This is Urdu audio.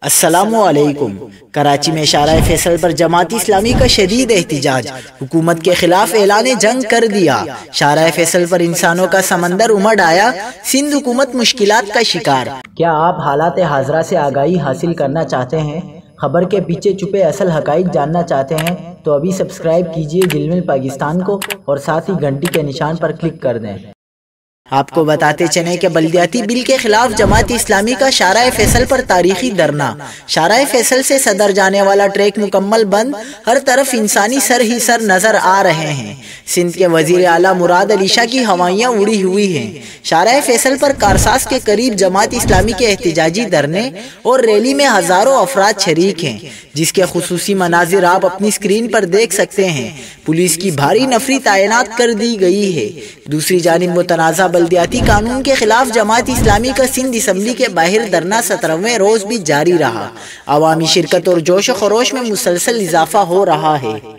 السلام علیکم۔ کراچی میں شارع فیصل پر جماعت اسلامی کا شدید احتجاج، حکومت کے خلاف اعلان جنگ کر دیا۔ شارع فیصل پر انسانوں کا سمندر امڑ آیا، سندھ حکومت مشکلات کا شکار۔ کیا آپ حالات حاضرہ سے آگاہی حاصل کرنا چاہتے ہیں؟ خبر کے پیچھے چھپے اصل حقائق جاننا چاہتے ہیں تو ابھی سبسکرائب کیجئے دل مل پاکستان کو اور ساتھ ہی گھنٹی کے نشان پر کلک کر دیں۔ آپ کو بتاتے چلیں کہ بلدیاتی بل کے خلاف جماعت اسلامی کا شارع فیصل پر تاریخی دھرنا۔ شارع فیصل سے صدر جانے والا ٹریک مکمل بند، ہر طرف انسانی سر ہی سر نظر آ رہے ہیں۔ سندھ کے وزیر اعلیٰ مراد علی شاہ کی ہوائیاں اڑی ہوئی ہیں۔ شارع فیصل پر کارساز کے قریب جماعت اسلامی کے احتجاجی دھرنے اور ریلی میں ہزاروں افراد شریک ہیں، جس کے خصوصی مناظر آپ اپنی اسکرین پر دیکھ سکتے ہیں۔ پولیس کی بھاری نفری تعینات کر دی گئی ہے۔ دوسری جانب متنازع بلدیاتی قانون کے خلاف جماعت اسلامی کا سندھ اسمبلی کے باہر دھرنا 17ویں روز بھی جاری رہا۔ عوامی شرکت اور جوش و خروش میں مسلسل اضافہ ہو رہا ہے۔